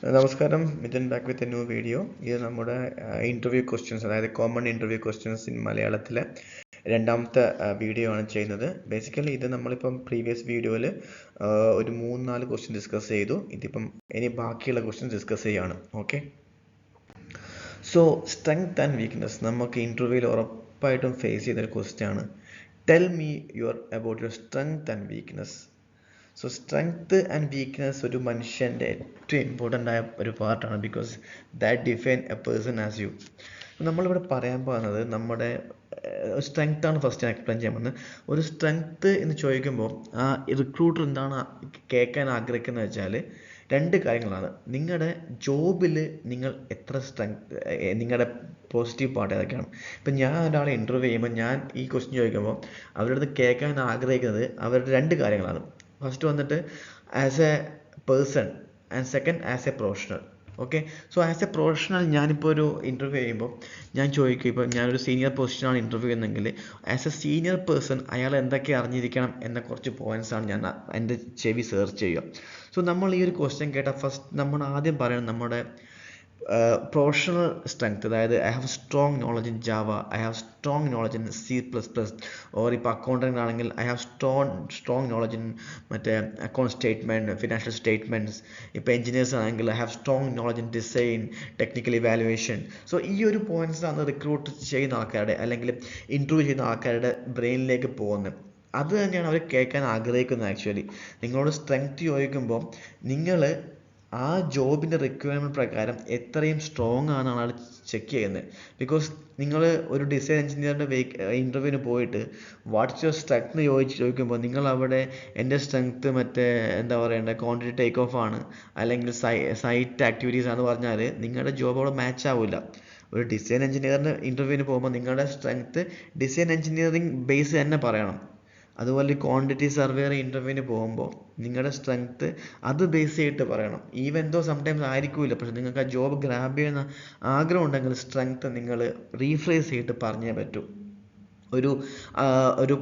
നമസ്കാരം, Mithun back with a new video. ഇത് നമ്മുടെ ഇൻ്റർവ്യൂ ക്വസ്റ്റ്യൻസ്, അതായത് കോമൺ ഇൻ്റർവ്യൂ ക്വസ്റ്റ്യൻസ് ഇൻ മലയാളത്തിലെ രണ്ടാമത്തെ വീഡിയോ ആണ് ചെയ്യുന്നത്. ബേസിക്കലി ഇത് നമ്മളിപ്പം പ്രീവിയസ് വീഡിയോയിൽ ഒരു 3-4 ക്വസ്റ്റ്യൻ ഡിസ്കസ് ചെയ്തു. ഇതിപ്പം ഇനി ബാക്കിയുള്ള ക്വസ്റ്റ്യൻ ഡിസ്കസ് ചെയ്യുകയാണ്. Okay, so strength and weakness നമുക്ക് ഇൻ്റർവ്യൂവിൽ ഉറപ്പായിട്ടും ഫേസ് ചെയ്തൊരു ക്വസ്റ്റ്യൻ ആണ്. Tell me about your strength and weakness. So strength and weakness ഒരു മനുഷ്യൻ്റെ ഏറ്റവും ഇമ്പോർട്ടൻ്റ് ആയ ഒരു പാർട്ടാണ്, because that define A person as you. നമ്മളിവിടെ പറയാൻ പോകുന്നത് നമ്മുടെ സ്ട്രെങ്ത് ആണ്. ഫസ്റ്റ് ഞാൻ എക്സ്പ്ലെയിൻ ചെയ്യാൻ പോകുന്നത് ഒരു സ്ട്രെങ്ത് എന്ന് ചോദിക്കുമ്പോൾ ആ റിക്രൂട്ടർ എന്താണ് കേൾക്കാൻ ആഗ്രഹിക്കുന്നത് വെച്ചാൽ രണ്ട് കാര്യങ്ങളാണ്. നിങ്ങളുടെ ജോബിൽ നിങ്ങൾ എത്ര സ്ട്രെങ്ത്, നിങ്ങളുടെ പോസിറ്റീവ് പാർട്ട് ഏതൊക്കെയാണ്. ഇപ്പം ഞാൻ ഒരാളെ ഇൻ്റർവ്യൂ ചെയ്യുമ്പോൾ ഞാൻ ഈ ക്വസ്റ്റ്യൻ ചോദിക്കുമ്പോൾ അവരുടെ അടുത്ത് കേൾക്കാൻ ആഗ്രഹിക്കുന്നത് അവരുടെ രണ്ട് കാര്യങ്ങളാണ്. ഫസ്റ്റ് വന്നിട്ട് as A person and second as A professional. Okay, so as A professional ഞാനിപ്പോൾ ഒരു ഇൻ്റർവ്യൂ ചെയ്യുമ്പോൾ ഞാൻ ചോദിക്കും, ഇപ്പോൾ ഞാനൊരു സീനിയർ പൊസിഷനാണ് ഇൻ്റർവ്യൂ ചെയ്യുന്നതെങ്കിൽ ആസ് എ സീനിയർ പേഴ്സൺ അയാൾ എന്തൊക്കെ അറിഞ്ഞിരിക്കണം എന്ന കുറച്ച് പോയിൻറ്റ്സാണ് ഞാൻ എൻ്റെ ചെവി സെർച്ച് ചെയ്യുക. സോ നമ്മൾ ഈ ഒരു ക്വസ്റ്റ്യൻ കേട്ടാൽ ഫസ്റ്റ് നമ്മൾ ആദ്യം പറയണം നമ്മുടെ പ്രൊഫഷണൽ സ്ട്രെങ്ത്. അതായത് I have strong knowledge in Java, I have strong knowledge in C++, or ഇപ്പോൾ അക്കൗണ്ടിങ് ആണെങ്കിൽ I have strong knowledge in മറ്റേ അക്കൗണ്ട് സ്റ്റേറ്റ്മെൻറ്റ്, ഫിനാൻഷ്യൽ സ്റ്റേറ്റ്മെൻറ്റ്സ്. ഇപ്പോൾ എഞ്ചിനീയേഴ്സ് ആണെങ്കിൽ I have strong knowledge in design, technical evaluation. So ഈ ഒരു പോയിൻറ്റ്സാണ് recruit ചെയ്യുന്ന ആൾക്കാരുടെ അല്ലെങ്കിൽ ഇൻ്റർവ്യൂ ചെയ്യുന്ന ആൾക്കാരുടെ ബ്രെയിനിലേക്ക് പോകുന്നത്. അത് തന്നെയാണ് അവർ കേൾക്കാൻ ആഗ്രഹിക്കുന്നത്. ആക്ച്വലി നിങ്ങളോട് സ്ട്രെങ്ത് ചോദിക്കുമ്പോൾ നിങ്ങൾ ആ ജോബിൻ്റെ റിക്വയർമെൻറ്റ് പ്രകാരം എത്രയും സ്ട്രോങ് ആണ് ആൾ ചെക്ക് ചെയ്യുന്നത്. ബിക്കോസ് നിങ്ങൾ ഒരു ഡിസൈൻ എഞ്ചിനീയറിൻ്റെ ഇൻ്റർവ്യൂവിന് പോയിട്ട് വാട്ട്സ് യുവർ സ്ട്രെങ്ത് എന്ന് ചോദിക്കുമ്പോൾ നിങ്ങൾ അവിടെ എൻ്റെ സ്ട്രെങ്ത് മറ്റേ എന്താ പറയേണ്ടത് ക്വാണ്ടിറ്റി ടേക്ക് ഓഫ് ആണ് അല്ലെങ്കിൽ സൈറ്റ് ആക്ടിവിറ്റീസ് ആണെന്ന് പറഞ്ഞാൽ നിങ്ങളുടെ ജോബ് അവിടെ മാച്ച് ആവില്ല. ഒരു ഡിസൈൻ എഞ്ചിനീയറിൻ്റെ ഇൻ്റർവ്യൂവിന് പോകുമ്പോൾ നിങ്ങളുടെ സ്ട്രെങ്ത് ഡിസൈൻ എഞ്ചിനീയറിംഗ് ബേസ് തന്നെ പറയണം. അതുപോലെ ക്വാണ്ടിറ്റി സർവേയർ ഇൻ്റർവ്യൂവിന് പോകുമ്പോൾ നിങ്ങളുടെ സ്ട്രെങ്ത് അത് ബേസ് ചെയ്തിട്ട് പറയണം. ഈവൻ ദോ സംടൈംസ് ആയിരിക്കില്ല, പക്ഷെ നിങ്ങൾക്ക് ആ ജോബ് ഗ്രാബ് ചെയ്യുന്ന ആഗ്രഹം ഉണ്ടെങ്കിൽ സ്ട്രെങ്ത് നിങ്ങൾ റീഫ്രേസ് ചെയ്തിട്ട് പറഞ്ഞേ പറ്റൂ. ഒരു ഒരു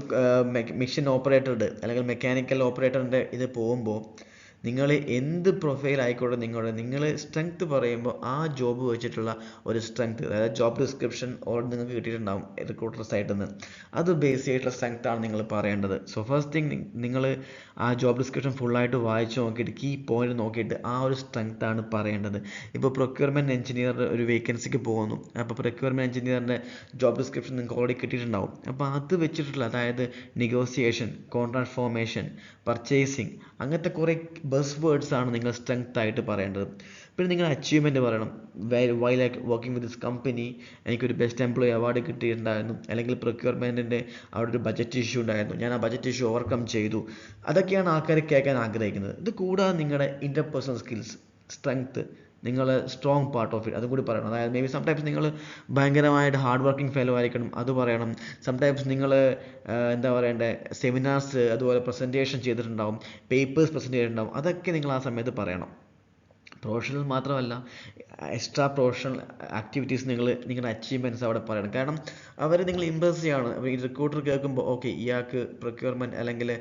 മെഷീൻ ഓപ്പറേറ്ററുടെ അല്ലെങ്കിൽ മെക്കാനിക്കൽ ഓപ്പറേറ്ററിൻ്റെ ഇത് പോകുമ്പോൾ നിങ്ങൾ എന്ത് പ്രൊഫൈൽ ആയിക്കോട്ടെ നിങ്ങൾ സ്ട്രെങ്ത് പറയുമ്പോൾ ആ ജോബ് വെച്ചിട്ടുള്ള ഒരു സ്ട്രെങ്ത്, അതായത് ജോബ് ഡിസ്ക്രിപ്ഷൻ ഓർ നിങ്ങൾക്ക് കിട്ടിയിട്ടുണ്ടാവും റിക്രൂട്ടർ സൈറ്റിൽ നിന്ന്, അത് ബേസ് ചെയ്തിട്ടുള്ള സ്ട്രെങ്ത് ആണ് നിങ്ങൾ പറയേണ്ടത്. സോ ഫസ്റ്റ് തിങ് നിങ്ങൾ ആ ജോബ് ഡിസ്ക്രിപ്ഷൻ ഫുള്ളായിട്ട് വായിച്ച് നോക്കിയിട്ട് കീ പോയിന്റ് നോക്കിയിട്ട് ആ ഒരു സ്ട്രെങ്ത് ആണ് പറയേണ്ടത്. ഇപ്പോൾ പ്രൊക്യൂർമെൻറ്റ് എഞ്ചിനീയർ ഒരു വേക്കൻസിക്ക് പോകുന്നു, അപ്പോൾ പ്രൊക്യൂർമെൻറ്റ് എഞ്ചിനീയറിൻ്റെ ജോബ് ഡിസ്ക്രിപ്ഷൻ നിങ്ങൾക്ക് ഓൾറെഡി കിട്ടിയിട്ടുണ്ടാവും. അപ്പോൾ അത് വെച്ചിട്ടുള്ള, അതായത് നെഗോസിയേഷൻ, കോൺട്രാക്ട് ഫോർമേഷൻ, പർച്ചേസിങ്, അങ്ങനത്തെ കുറേ ബസ് വേർഡ്സ് ആണ് നിങ്ങൾ സ്ട്രെങ്ത് ആയിട്ട് പറയേണ്ടത്. പിന്നെ നിങ്ങൾ അച്ചീവ്മെൻറ്റ് പറയണം. While working with this company എനിക്കൊരു ബെസ്റ്റ് എംപ്ലോയി അവാർഡ് കിട്ടിയിട്ടുണ്ടായിരുന്നു, അല്ലെങ്കിൽ പ്രൊക്യൂർമെൻറ്റിൻ്റെ അവിടെ ഒരു ബജറ്റ് ഇഷ്യൂ ഉണ്ടായിരുന്നു, ഞാൻ ആ ബജറ്റ് ഇഷ്യൂ ഓവർകം ചെയ്തു. അതൊക്കെയാണ് ആൾക്കാർ കേൾക്കാൻ ആഗ്രഹിക്കുന്നത്. ഇത് കൂടാതെ നിങ്ങളുടെ ഇൻ്റർപേഴ്സണൽ സ്കിൽസ്, സ്ട്രെങ്ത്, നിങ്ങൾ സ്ട്രോങ് പാർട്ട് ഓഫ് ഇറ്റ് അതും കൂടി പറയണം. അതായത് മേ ബി സംടൈംസ് നിങ്ങൾ ഭയങ്കരമായിട്ട് ഹാർഡ് വർക്കിംഗ് ഫെലോ ആയിരിക്കണം, അത് പറയണം. സംടൈംസ് നിങ്ങൾ എന്താ പറയണ്ടേ സെമിനാർസ് അതുപോലെ പ്രസൻറ്റേഷൻ ചെയ്തിട്ടുണ്ടാവും, പേപ്പേഴ്സ് പ്രസൻറ്റ് ചെയ്തിട്ടുണ്ടാവും, അതൊക്കെ നിങ്ങൾ ആ സമയത്ത് പറയണം. പ്രൊഫഷണൽ മാത്രമല്ല, എക്സ്ട്രാ പ്രൊഫഷണൽ ആക്ടിവിറ്റീസ് നിങ്ങളുടെ അച്ചീവ്മെൻറ്റ്സ് അവിടെ പറയണം. കാരണം അവർ നിങ്ങൾ ഇമ്പ്രസ് ചെയ്യാണ്. ഈ റിക്രൂട്ടർ കേൾക്കുമ്പോൾ ഓക്കെ ഇയാൾക്ക് പ്രൊക്യൂർമെൻറ്റ് അല്ലെങ്കിൽ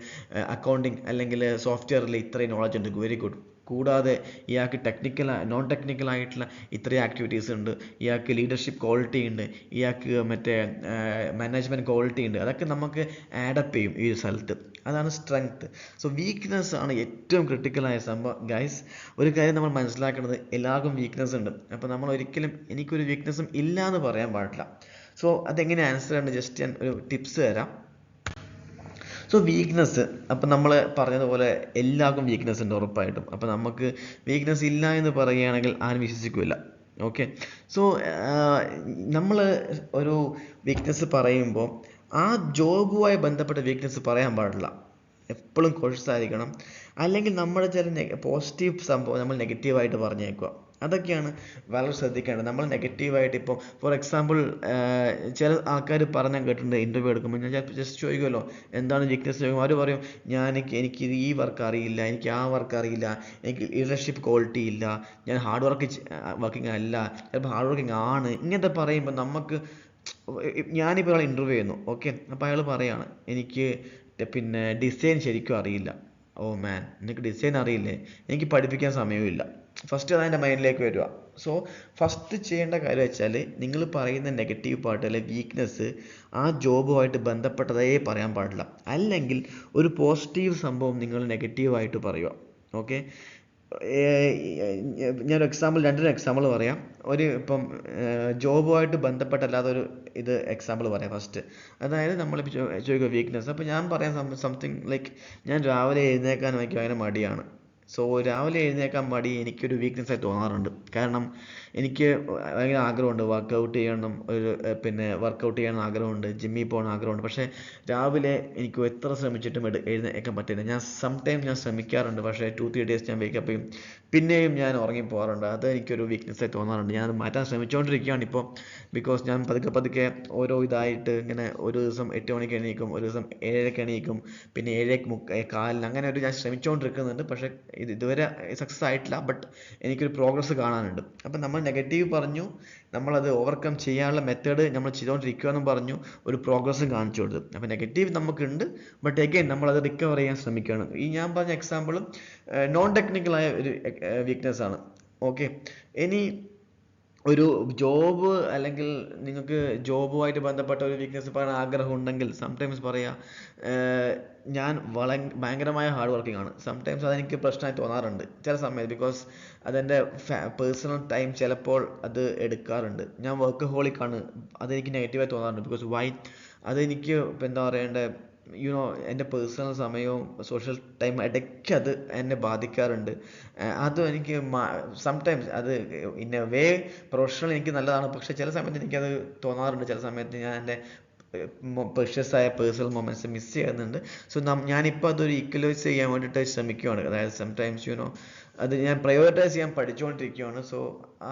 അക്കൗണ്ടിങ് അല്ലെങ്കിൽ സോഫ്റ്റ്വെയറിൽ ഇത്രയും നോളജ് ഉണ്ട്, വെരി ഗുഡ്. കൂടാതെ ഇയാൾക്ക് നോൺ ടെക്നിക്കൽ ആയിട്ടുള്ള ഇത്രയും ആക്ടിവിറ്റീസ് ഉണ്ട്, ഇയാൾക്ക് ലീഡർഷിപ്പ് ക്വാളിറ്റി ഉണ്ട്, ഇയാൾക്ക് മറ്റേ മാനേജ്മെൻറ്റ് ക്വാളിറ്റി ഉണ്ട്. അതൊക്കെ നമുക്ക് ആഡപ്പ് ചെയ്യും ഈ ഒരു സ്ഥലത്ത്. അതാണ് സ്ട്രെങ്ത്. സോ വീക്ക്നെസ് ആണ് ഏറ്റവും ക്രിട്ടിക്കലായ സംഭവം. ഗൈസ്, ഒരു കാര്യം നമ്മൾ മനസ്സിലാക്കേണ്ടത്, എല്ലാവർക്കും വീക്ക്നെസ് ഉണ്ട്. അപ്പോൾ നമ്മൾ ഒരിക്കലും എനിക്കൊരു വീക്ക്നെസ്സും ഇല്ല എന്ന് പറയാൻ പാടില്ല. സോ അതെങ്ങനെ ആൻസർ ചെയ്യേണ്ടത് ജസ്റ്റ് ഞാൻ ഒരു ടിപ്സ് തരാം. സോ വീക്ക്നെസ്, അപ്പം നമ്മൾ പറഞ്ഞതുപോലെ എല്ലാവർക്കും വീക്ക്നെസ് ഉണ്ട് ഉറപ്പായിട്ടും. അപ്പോൾ നമുക്ക് വീക്ക്നെസ് ഇല്ല എന്ന് പറയുകയാണെങ്കിൽ ആരും വിശ്വസിക്കില്ല. ഓക്കെ, സോ നമ്മൾ ഒരു വീക്ക്നെസ് പറയുമ്പോൾ ആ ജോബുമായി ബന്ധപ്പെട്ട വീക്ക്നെസ് പറയാൻ പാടില്ല. എപ്പോഴും കോഷ്യസ് ആയിരിക്കണം. അല്ലെങ്കിൽ നമ്മുടെ ചില പോസിറ്റീവ് സംഭവം നമ്മൾ നെഗറ്റീവായിട്ട് പറഞ്ഞേക്കുക. അതൊക്കെയാണ് വളരെ ശ്രദ്ധിക്കേണ്ടത്. നമ്മൾ നെഗറ്റീവായിട്ട് ഇപ്പോൾ ഫോർ എക്സാമ്പിൾ ചില ആൾക്കാർ പറഞ്ഞാൽ കേട്ടിട്ടുണ്ട്, ഇൻ്റർവ്യൂ എടുക്കുമ്പോൾ ഞാൻ ജസ്റ്റ് ചോദിക്കുമല്ലോ എന്താണ് വീക്ക്നെസ് ചോദിക്കുമ്പോൾ അവർ പറയും എനിക്ക് ഈ വർക്ക് അറിയില്ല, എനിക്ക് ആ വർക്ക് അറിയില്ല, എനിക്ക് ലീഡർഷിപ്പ് ക്വാളിറ്റി ഇല്ല, ഞാൻ വർക്കിംഗ് അല്ല, ചിലപ്പോൾ ഹാർഡ് വർക്കിംഗ് ആണ്. ഇങ്ങനത്തെ പറയുമ്പോൾ നമുക്ക്, ഞാനിപ്പോൾ ഒരാൾ ഇൻ്റർവ്യൂ ചെയ്യുന്നു, ഓക്കെ, അപ്പോൾ അയാൾ പറയാണ് എനിക്ക് ഡിസൈൻ ശരിക്കും അറിയില്ല. ഓ മാൻ, നിനക്ക് ഡിസൈൻ അറിയില്ലേ, എനിക്ക് പഠിപ്പിക്കാൻ സമയമില്ല. ഫസ്റ്റ് അത് എൻ്റെ മൈൻഡിലേക്ക് വരിക. സോ ഫസ്റ്റ് ചെയ്യേണ്ട കാര്യം വെച്ചാൽ നിങ്ങൾ പറയുന്ന നെഗറ്റീവ് പാർട്ട് അല്ലെങ്കിൽ വീക്ക്നെസ് ആ ജോബുമായിട്ട് ബന്ധപ്പെട്ടതേ പറയാൻ പാടില്ല. അല്ലെങ്കിൽ ഒരു പോസിറ്റീവ് സംഭവം നിങ്ങൾ നെഗറ്റീവായിട്ട് പറയുക. ഓക്കെ, ഞാനൊരു രണ്ടൊരു എക്സാമ്പിൾ പറയാം. ഇപ്പം ജോബുമായിട്ട് ബന്ധപ്പെട്ടല്ലാതെ ഒരു എക്സാമ്പിൾ പറയാം ഫസ്റ്റ്. അതായത് നമ്മളിപ്പോൾ ചോദിക്കുക വീക്ക്നെസ്. അപ്പോൾ ഞാൻ പറയാൻ സംതിങ് ലൈക്ക് ഞാൻ രാവിലെ എഴുന്നേക്കാൻ എനിക്ക് ഭയങ്കര മടിയാണ്. സോ രാവിലെ എഴുന്നേക്കാൻ മടി എനിക്കൊരു വീക്ക്നെസ് ആയി തോന്നാറുണ്ട്. കാരണം എനിക്ക് ഭയങ്കര ആഗ്രഹമുണ്ട് വർക്കൗട്ട് ചെയ്യണം, പിന്നെ വർക്കൗട്ട് ചെയ്യാൻ ആഗ്രഹമുണ്ട്, ജിമ്മിൽ പോകണം ആഗ്രഹമുണ്ട്. പക്ഷേ രാവിലെ എനിക്ക് എത്ര ശ്രമിച്ചിട്ടും എഴുന്നേക്കാൻ പറ്റില്ല. ഞാൻ ശ്രമിക്കാറുണ്ട്, പക്ഷേ 2-3 ഡേയ്സ് ഞാൻ വേക്കപ്പ് ചെയ്യും, പിന്നെയും ഞാൻ ഉറങ്ങിപ്പോകാറുണ്ട്. അത് എനിക്കൊരു വീക്ക്നെസ് ആയി തോന്നാറുണ്ട്. ഞാനത് മാറ്റാൻ ശ്രമിച്ചുകൊണ്ടിരിക്കുകയാണ് ഇപ്പോൾ. ബിക്കോസ് ഞാൻ പതുക്കെ ഓരോ ഇതായിട്ട് ഇങ്ങനെ ഒരു ദിവസം 8 മണിക്ക് എണീക്കും, ഒരു ദിവസം 7:30 എണീക്കും, പിന്നെ 7:45 അങ്ങനെ ഞാൻ ശ്രമിച്ചുകൊണ്ടിരിക്കുന്നുണ്ട്. പക്ഷേ ഇതുവരെ സക്സസ് ആയിട്ടില്ല. ബട്ട് എനിക്കൊരു പ്രോഗ്രസ് കാണാനുണ്ട്. അപ്പം നമ്മൾ നെഗറ്റീവ് പറഞ്ഞു, നമ്മളത് ഓവർകം ചെയ്യാനുള്ള മെത്തേഡ് നമ്മൾ ചെയ്തുകൊണ്ടിരിക്കുകയെന്നും പറഞ്ഞു, ഒരു പ്രോഗ്രസ്സും കാണിച്ചു കൊടുത്തു. അപ്പം നെഗറ്റീവ് നമുക്കുണ്ട്, ബട്ട് എഗെയിൻ നമ്മളത് റിക്കവർ ചെയ്യാൻ ശ്രമിക്കുകയാണ്. ഈ ഞാൻ പറഞ്ഞ എക്സാമ്പിളും നോൺ ടെക്നിക്കലായ ഒരു വീക്ക്നെസ് ആണ്. ഓക്കെ, ഇനി ഒരു ജോബ് അല്ലെങ്കിൽ നിങ്ങൾക്ക് ജോബുമായിട്ട് ബന്ധപ്പെട്ട ഒരു വീക്ക്നെസ് പറയാൻ ആഗ്രഹം ഉണ്ടെങ്കിൽ സംടൈംസ് പറയാം, ഞാൻ ഭയങ്കരമായ ഹാർഡ് വർക്കിംഗ് ആണ്. സംടൈംസ് അതെനിക്ക് പ്രശ്നമായി തോന്നാറുണ്ട് ചില സമയത്ത്. ബിക്കോസ് അതെൻ്റെ പേഴ്സണൽ ടൈം ചിലപ്പോൾ അത് എടുക്കാറുണ്ട്. ഞാൻ വർക്കഹോളിക് ആണ്, അതെനിക്ക് നെഗറ്റീവായി തോന്നാറുണ്ട്. ബിക്കോസ് വൈ, അതെനിക്ക് ഇപ്പം എന്താ പറയണ്ടേ, എൻ്റെ പേഴ്സണൽ സമയവും സോഷ്യൽ ടൈം ഇടയ്ക്ക് അത് എന്നെ ബാധിക്കാറുണ്ട്. അതും എനിക്ക് സംടൈംസ് അത് ഇൻ എ വേ പ്രൊഫഷണൽ എനിക്ക് നല്ലതാണ്, പക്ഷേ ചില സമയത്ത് എനിക്കത് തോന്നാറുണ്ട്. ചില സമയത്ത് ഞാൻ എൻ്റെ പ്രഷ്യസ് ആയ പേഴ്സണൽ മൊമെൻറ്റ്സ് മിസ് ചെയ്യുന്നുണ്ട്. സോ ഞാനിപ്പോൾ അതൊരു ഈക്വലൈസ് ചെയ്യാൻ വേണ്ടിയിട്ട് ശ്രമിക്കുകയാണ്. അതായത് സംടൈംസ് അത് ഞാൻ പ്രയോറിറ്റൈസ് ചെയ്യാൻ പഠിച്ചുകൊണ്ടിരിക്കുകയാണ്. സോ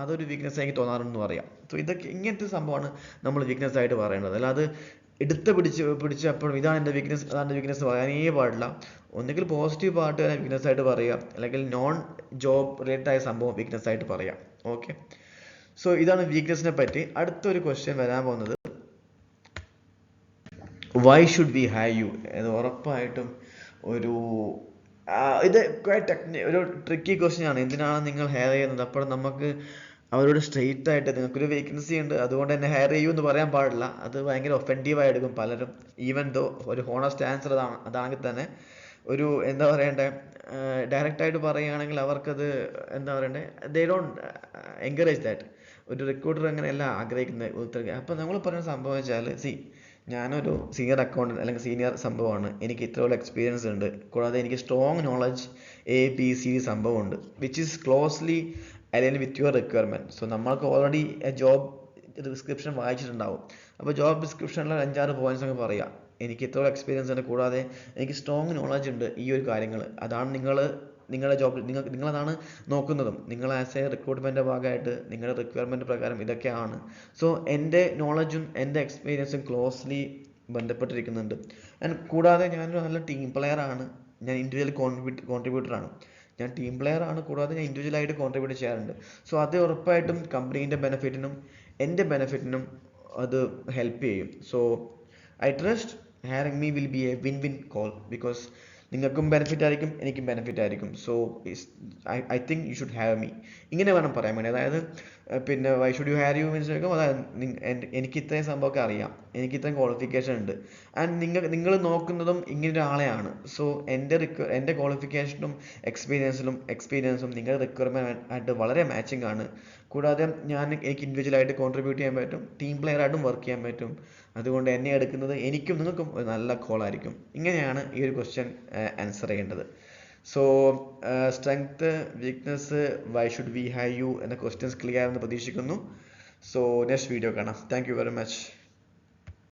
അതൊരു വീക്ക്നെസ് എനിക്ക് തോന്നാറുണ്ടെന്ന് പറയാം. സോ ഇങ്ങനത്തെ സംഭവമാണ് നമ്മൾ വീക്ക്നെസ് ആയിട്ട് പറയേണ്ടത്. അല്ലാതെ പിടിച്ച് അപ്പോഴും ഇതാണ് എൻ്റെ വീക്ക്നെസ്, അതാണ് എൻ്റെ വീക്ക്നെസ് പറയാനേ പാടില്ല. ഒന്നുകിൽ പോസിറ്റീവ് പാർട്ട് തന്നെ വീക്ക്നെസ് ആയിട്ട് പറയുക, അല്ലെങ്കിൽ നോൺ ജോബ് റിലേറ്റഡ് ആയ സംഭവം വീക്ക്നെസ് ആയിട്ട് പറയാം. ഓക്കെ, സോ ഇതാണ് വീക്ക്നെസ്സിനെ പറ്റി. അടുത്തൊരു ക്വസ്റ്റ്യൻ വരാൻ പോകുന്നത്, why should we hire you? ഇത് ഉറപ്പായിട്ടും ഇത് ഒരു ട്രിക്കി ക്വസ്റ്റ്യൻ ആണ്. എന്തിനാണ് നിങ്ങൾ ഹയർ ചെയ്യുന്നത്? അപ്പോൾ നമുക്ക് അവരോട് സ്ട്രെയിറ്റ് ആയിട്ട് നിങ്ങൾക്കൊരു വേക്കൻസി ഉണ്ട്, അതുകൊണ്ട് തന്നെ ഹയർ ചെയ്യൂ എന്ന് പറയാൻ പാടില്ല. അത് ഭയങ്കര ഒഫൻഡീവായി എടുക്കും പലരും. ഈവൻ ദോ ഒരു ഹോണസ്റ്റ് ആൻസർ അതാണെങ്കിൽ തന്നെ ഒരു എന്താ പറയണ്ടേ, ഡയറക്റ്റായിട്ട് പറയുകയാണെങ്കിൽ അവർക്കത് എന്താ പറയണ്ടേ, ദേ ഡോണ്ട് എൻകറേജ് ദാറ്റ്. ഒരു റിക്രൂട്ടർ അങ്ങനെയല്ല ആഗ്രഹിക്കുന്നത്. അപ്പോൾ നമ്മൾ പറയുന്ന സംഭവം വെച്ചാൽ, ഞാനൊരു സീനിയർ അക്കൗണ്ടൻറ്റ് അല്ലെങ്കിൽ സീനിയർ സംഭവമാണ്, എനിക്ക് ഇത്രയുള്ള എക്സ്പീരിയൻസ് ഉണ്ട്, കൂടാതെ എനിക്ക് സ്ട്രോങ് നോളജ് ABC സംഭവമുണ്ട്, which is closely align with your requirement. So നമ്മൾക്ക് ഓൾറെഡി ജോബ് ഡിസ്ക്രിപ്ഷൻ വായിച്ചിട്ടുണ്ടാവും. അപ്പോൾ ജോബ് ഡിസ്ക്രിപ്ഷനിൽ 5-6 പോയിന്റ്സ് ഒക്കെ പറയുക, എനിക്ക് ഇത്ര എക്സ്പീരിയൻസ് ഉണ്ട്, കൂടാതെ എനിക്ക് സ്ട്രോങ് നോളജ് ഉണ്ട് ഈ ഒരു കാര്യങ്ങൾ. അതാണ് നിങ്ങളുടെ ജോബ്, നിങ്ങളതാണ് നോക്കുന്നതും. നിങ്ങൾ ആസ് എ റിക്രൂട്ട്മെൻറ്റിൻ്റെ ഭാഗമായിട്ട് നിങ്ങളുടെ റിക്വയർമെൻറ്റ് പ്രകാരം ഇതൊക്കെയാണ്. സോ എൻ്റെ നോളജും എൻ്റെ എക്സ്പീരിയൻസും ക്ലോസ്ലി ബന്ധപ്പെട്ടിരിക്കുന്നുണ്ട്. ആൻഡ് കൂടാതെ ഞാനൊരു നല്ല ടീം പ്ലെയറാണ്, ഞാൻ ഇൻഡിവിജ്വൽ കോൺട്രിബ്യൂട്ടറാണ്, ഞാൻ ടീം പ്ലെയർ ആണ്, കൂടാതെ ഞാൻ ഇൻഡിവിജ്വലായിട്ട് കോൺട്രിബ്യൂട്ട് ചെയ്യാറുണ്ട്. സോ അത് ഉറപ്പായിട്ടും കമ്പനീൻ്റെ ബെനിഫിറ്റിനും എൻ്റെ ബെനിഫിറ്റിനും അത് ഹെൽപ്പ് ചെയ്യും. So I trust hiring me will be a win-win call, because നിങ്ങൾക്കും ബെനിഫിറ്റ് ആയിരിക്കും, എനിക്കും ബെനിഫിറ്റ് ആയിരിക്കും. So I think you should have me, ഇങ്ങനെ വേണം പറയാൻ വേണ്ടി. അതായത് പിന്നെ why should you have you means ചോദിക്കും, അതായത് എനിക്ക് ഇത്രയും സംഭവമൊക്കെ അറിയാം, എനിക്ക് ഇത്രയും ക്വാളിഫിക്കേഷൻ ഉണ്ട്, ആൻഡ് നിങ്ങൾ നോക്കുന്നതും ഇങ്ങനെ ഒരാളെയാണ്. സോ എൻ്റെ ക്വാളിഫിക്കേഷനും എക്സ്പീരിയൻസും നിങ്ങളുടെ റിക്വയർമെൻറ്റ് ആയിട്ട് വളരെ മാച്ചിങ് ആണ്. കൂടാതെ എനിക്ക് ഇൻഡിവിജ്വലായിട്ട് കോൺട്രിബ്യൂട്ട് ചെയ്യാൻ പറ്റും, ടീം പ്ലെയറായിട്ടും വർക്ക് ചെയ്യാൻ പറ്റും. അതുകൊണ്ട് എന്നെ എടുക്കുന്നത് എനിക്കും നിങ്ങൾക്കും ഒരു നല്ല കോളായിരിക്കും. ഇങ്ങനെയാണ് ഈ ഒരു ക്വസ്റ്റ്യൻ ആൻസർ ചെയ്യേണ്ടത്. So strength, weakness, why should we hire you എന്ന ക്വസ്റ്റ്യൻസ് ക്ലിയർ ആണെന്ന് പ്രതീക്ഷിക്കുന്നു. സോ നെക്സ്റ്റ് വീഡിയോ കാണാം. Thank you very much.